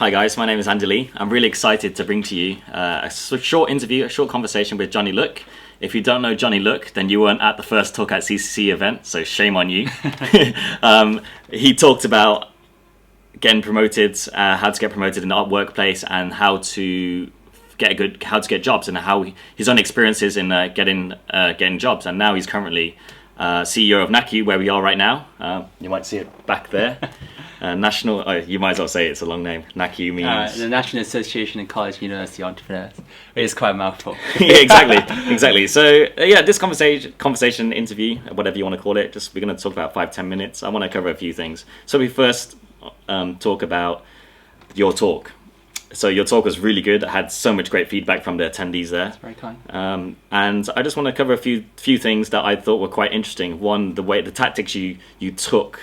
Hi guys, my name is Andy Lee. I'm really excited to bring to you a short interview, a short conversation with Johnny Luk. If you don't know Johnny Luk, then you weren't at the first Talk at CCC event, so shame on you. He talked about getting promoted, how to get promoted in the workplace, and how to get jobs, and how his own experiences in getting jobs. And now he's currently CEO of NACUE, where we are right now. You might see it back there. You might as well say it's a long name. NACUE means the National Association of College and University Entrepreneurs. It is quite a mouthful. Yeah, exactly. So this conversation, interview, whatever you want to call it, we're going to talk about 5-10 minutes. I want to cover a few things. So we first talk about your talk. So your talk was really good. I had so much great feedback from the attendees there. That's very kind. And I just want to cover a few things that I thought were quite interesting. One, the tactics you took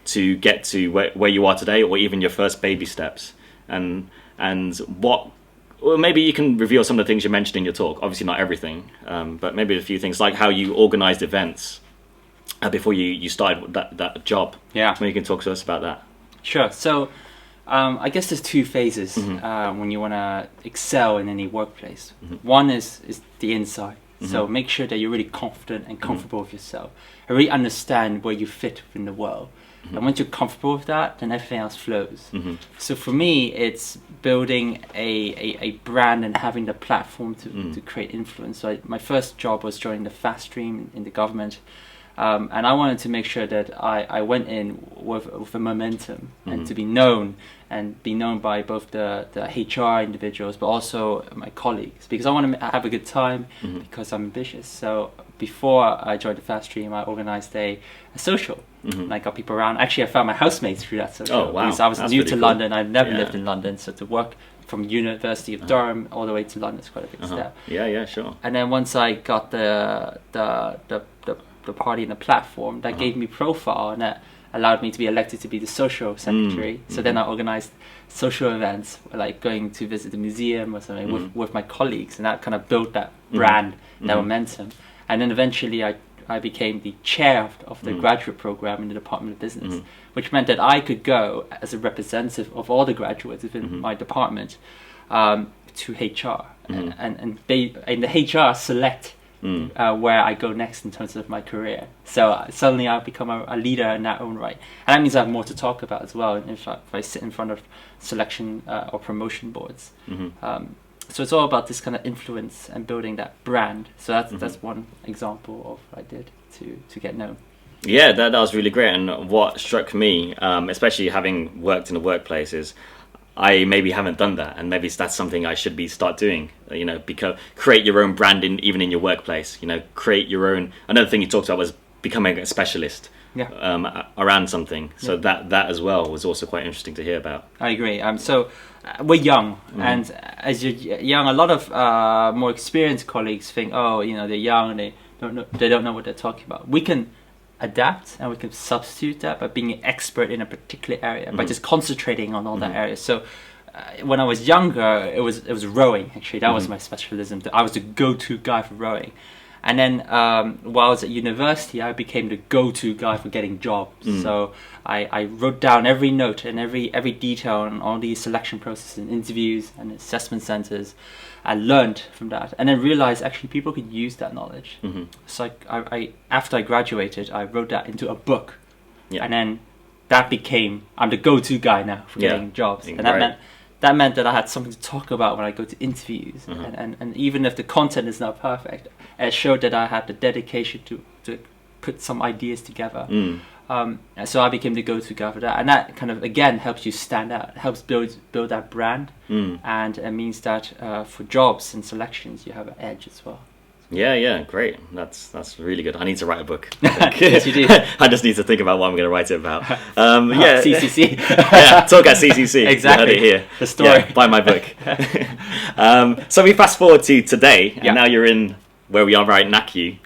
to get to where you are today, or even your first baby steps, and maybe you can reveal some of the things you mentioned in your talk. Obviously not everything, but maybe a few things, like how you organized events before you started that job. Yeah, maybe you can talk to us about that. Sure. So I guess there's two phases when you want to excel in any workplace. One is the inside. So make sure that you're really confident and comfortable with yourself, and really understand where you fit within the world. And once you're comfortable with that, then everything else flows. So for me, it's building a brand and having the platform to create influence. So my first job was joining the fast stream in the government. And I wanted to make sure that I went in with a momentum and to be known by both the HR individuals, but also my colleagues, because I want to have a good time, because I'm ambitious. So before I joined the fast stream, I organized a social. And I got people around. Actually, I found my housemates through that social. Oh, wow. Because I was That's new really to cool. London. I've never lived in London, so to work from University of Durham all the way to London is quite a big step. Yeah, sure. And then once I got the party and the platform, that gave me profile, and that allowed me to be elected to be the social secretary. So then I organized social events, like going to visit the museum or something with my colleagues, and that kind of built that brand, that momentum. And then eventually I became the chair of the graduate program in the Department of Business, which meant that I could go as a representative of all the graduates within my department to HR, and the HR select where I go next in terms of my career. So suddenly I've become a leader in that own right, and that means I have more to talk about as well. And if I sit in front of selection or promotion boards. So it's all about this kind of influence and building that brand. So that's one example of what I did to get known. Yeah, that was really great. And what struck me, especially having worked in the workplace, is I maybe haven't done that, and maybe that's something I should start doing. Because create your own brand even in your workplace. Create your own. Another thing you talked about was becoming a specialist. Around something. So that as well was also quite interesting to hear about. I agree. So we're young, and as you're young, a lot of more experienced colleagues think, they're young and they don't know what they're talking about. We can adapt and we can substitute that by being an expert in a particular area, by just concentrating on all that area. So when I was younger, it was rowing. Actually, that was my specialism. I was the go-to guy for rowing. And then while I was at university, I became the go-to guy for getting jobs. So I wrote down every note and every detail on all these selection processes and interviews and assessment centers. I learned from that, and then realized actually people could use that knowledge. So I after I graduated, I wrote that into a book. And then that became, I'm the go-to guy now for getting jobs. And that meant that I had something to talk about when I go to interviews. And even if the content is not perfect, it showed that I had the dedication to put some ideas together. So I became the go-to guy for that. And that kind of, again, helps you stand out. It helps build that brand. And it means that for jobs and selections, you have an edge as well. Yeah, great. That's really good. I need to write a book. Yes, you do. I just need to think about what I'm going to write it about. CCC. Talk at CCC. Exactly. You heard it here. The story. Buy my book. So we fast forward to today, and now you're in where we are right, NACUE.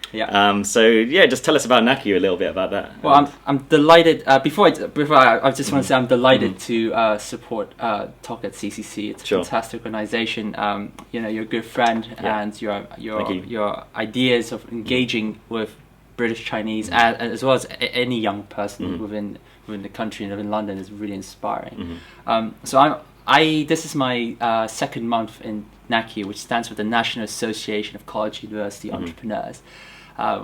Just tell us about NACUE, a little bit about that. Well, I'm delighted. Before I just want to say I'm delighted to support Talk at CCC. It's a fantastic organization. You're a good friend, and your ideas of engaging with British Chinese as well as any young person within the country and within London is really inspiring. So This is my second month in NACUE, which stands for the National Association of College University Entrepreneurs,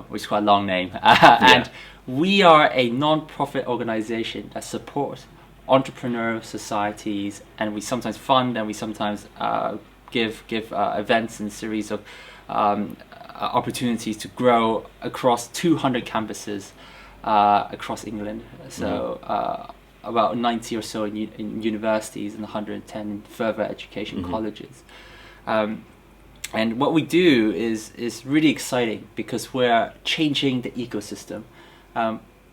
which is quite a long name. And we are a non-profit organization that supports entrepreneurial societies, and we sometimes fund and we sometimes give events and series of opportunities to grow across 200 campuses across England. So about 90 or so in universities and 110 in further education colleges. And what we do is really exciting because we're changing the ecosystem.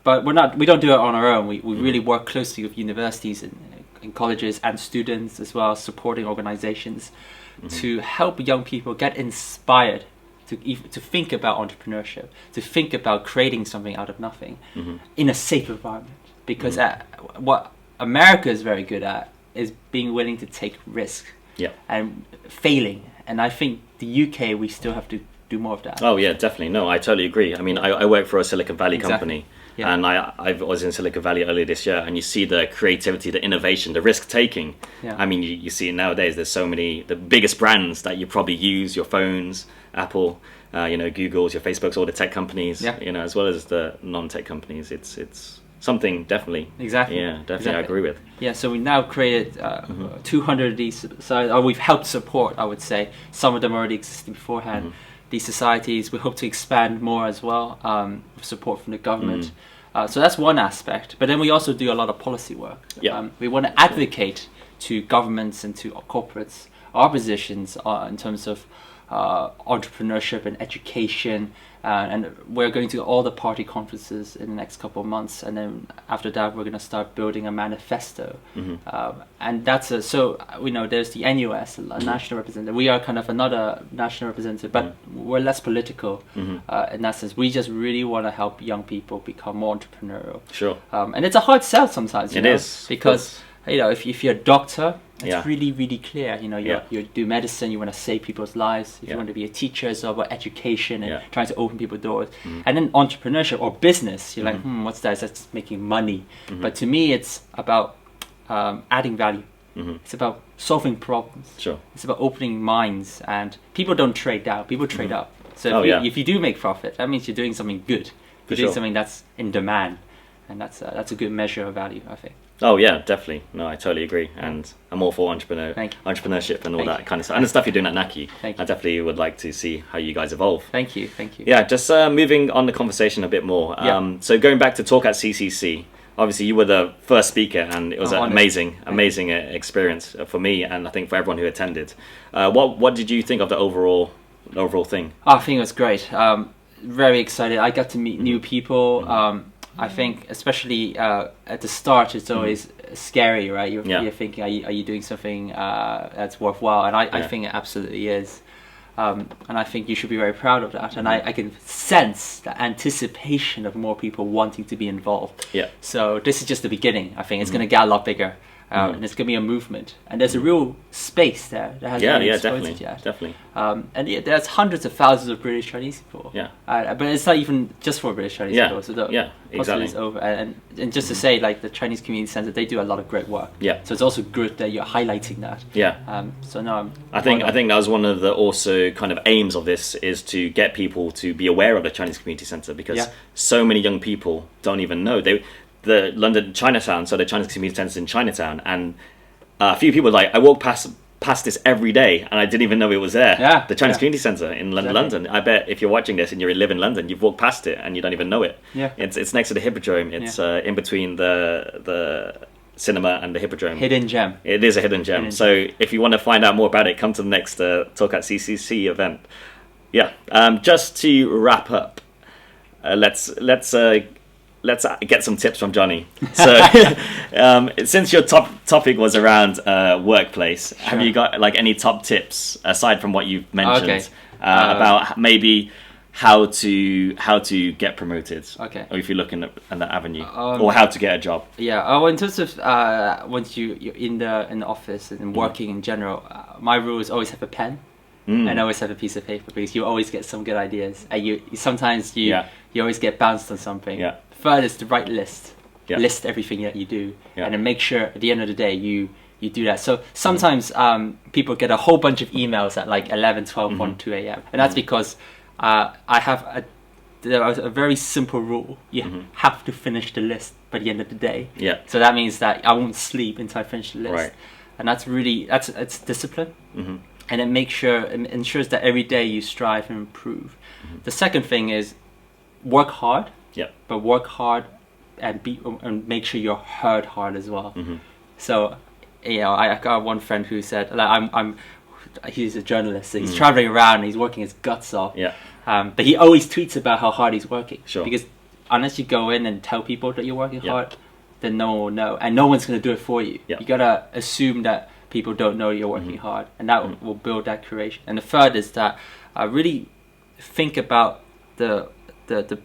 But we don't do it on our own. We really work closely with universities and colleges and students as well, supporting organizations to help young people get inspired to think about entrepreneurship, to think about creating something out of nothing in a safe environment. Because what America is very good at is being willing to take risk and failing. And I think the UK, we still have to do more of that. Oh yeah, definitely. No, I totally agree. I mean, I work for a Silicon Valley company. Yeah. And I was in Silicon Valley earlier this year, and you see the creativity, the innovation, the risk taking. Yeah. I mean, you see it nowadays. There's so many, the biggest brands that you probably use, your phones, Apple, Google's, your Facebook's, all the tech companies, as well as the non-tech companies. It's something definitely. Exactly. Yeah, definitely. Exactly. I agree with. Yeah, so we now created 200 of these, or we've helped support, I would say. Some of them already existed beforehand. These societies, we hope to expand more as well, with support from the government. So that's one aspect. But then we also do a lot of policy work. Yeah. We want to advocate to governments and to corporates our positions in terms of entrepreneurship and education. And we're going to all the party conferences in the next couple of months, and then after that we're going to start building a manifesto. And that's so we know there's the NUS, a national representative. We are kind of another national representative, but we're less political in that sense. We just really want to help young people become more entrepreneurial. Sure. And it's a hard sell sometimes. It is because if you're a doctor, it's really, really clear. You do medicine, you want to save people's lives. If you want to be a teacher, it's all about education and trying to open people's doors. And then entrepreneurship or business, you're like, what's that? That's making money. But to me, it's about adding value. It's about solving problems. Sure. It's about opening minds. And people don't trade down, people trade up. So if you do make profit, that means you're doing something good. You're doing something that's in demand. And that's a good measure of value, I think. Oh yeah, definitely. No, I totally agree, and I'm all for entrepreneurship and all that kind of stuff, and the stuff you're doing at NACUE. I definitely would like to see how you guys evolve. Thank you. Yeah, just moving on the conversation a bit more. So going back to talk at CCC, obviously you were the first speaker, and it was an amazing experience for me, and I think for everyone who attended. What did you think of the overall thing? I think it was great. Very excited. I got to meet new people. I think, especially at the start, it's always scary, right? You're thinking, are you doing something that's worthwhile? And I think it absolutely is. And I think you should be very proud of that. And I can sense the anticipation of more people wanting to be involved. Yeah. So this is just the beginning. I think it's going to get a lot bigger. And it's going to be a movement. And there's a real space there that hasn't been exploited yet. Definitely. And there's hundreds of thousands of British Chinese people. Yeah. But it's not even just for British Chinese people. So exactly. Is over. And just to say, like the Chinese Community Centre, they do a lot of great work. Yeah. So it's also good that you're highlighting that. Yeah. So no, I think that was one of the also kind of aims of this, is to get people to be aware of the Chinese Community Centre, because so many young people don't even know. The London Chinatown, so the Chinese Community Centre in Chinatown, and a few people I walk past this every day, and I didn't even know it was there. Yeah, the Chinese Community Centre in London. I bet if you're watching this and you live in London, you've walked past it and you don't even know it. Yeah, it's next to the Hippodrome. It's in between the cinema and the Hippodrome. Hidden gem. It is a hidden gem. So if you want to find out more about it, come to the next Talk at CCC event. Yeah. Just to wrap up, let's get some tips from Johnny. So, since your topic was around workplace, have you got any top tips aside from what you've mentioned about maybe how to get promoted? Okay. Or if you're looking at that avenue, or how to get a job. Yeah. In terms of once you're in the office and working in general, my rule is always have a pen. And always have a piece of paper, because you always get some good ideas, and you always get bounced on something. Third is to write list everything that you do, and then make sure at the end of the day you you do that. So sometimes people get a whole bunch of emails at like 11, 12, 1, 2 a.m. And that's because I have a very simple rule. You have to finish the list by the end of the day. Yeah. So that means that I won't sleep until I finish the list. Right. And that's really, it's discipline. And it ensures that every day you strive and improve. The second thing is work hard. Yeah. But work hard and make sure you're heard hard as well. So, you know, I got one friend who said, like, he's a journalist, so he's traveling around and he's working his guts off. Yeah. But he always tweets about how hard he's working. Sure. Because unless you go in and tell people that you're working hard, then no one will know, and no one's going to do it for you. Yeah. You gotta assume that people don't know you're working hard, and that will build that creation. And the third is that really think about the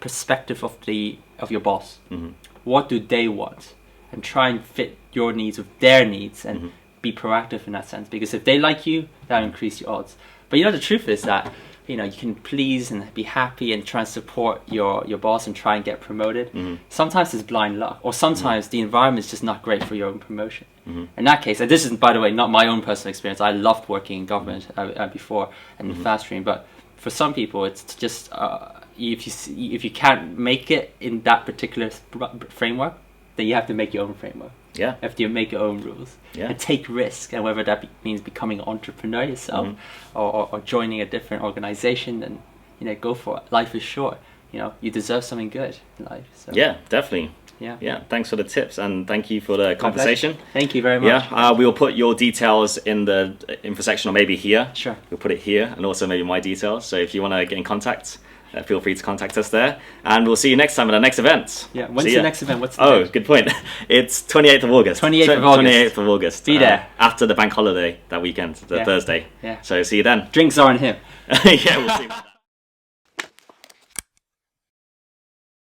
perspective of your boss. What do they want, and try and fit your needs with their needs, and be proactive in that sense. Because if they like you, that'll increase your odds. But you know, the truth is that, you know, you can please and be happy and try and support your boss and try and get promoted. Sometimes it's blind luck, or sometimes the environment is just not great for your own promotion. In that case, and this is, by the way, not my own personal experience. I loved working in government before and in fast stream, but for some people, it's just if you can't make it in that particular framework, then you have to make your own framework. Yeah. You have to make your own rules and take risk, and whether that means becoming an entrepreneur yourself or joining a different organization, and, you know, go for it. Life is short. You know, you deserve something good in life. So. Yeah, definitely. Yeah. Thanks for the tips, and thank you for the conversation. Thank you very much. Yeah, we will put your details in the info section, or maybe here. Sure. We'll put it here, and also maybe my details. So if you want to get in contact, feel free to contact us there, and we'll see you next time at our next event. Yeah. When's the next event? What's the date? Good point. It's 28th of August. 28th of August. 28th of August. Be there after the bank holiday that weekend, the Thursday. Yeah. So see you then. Drinks are on him. Yeah, we'll see.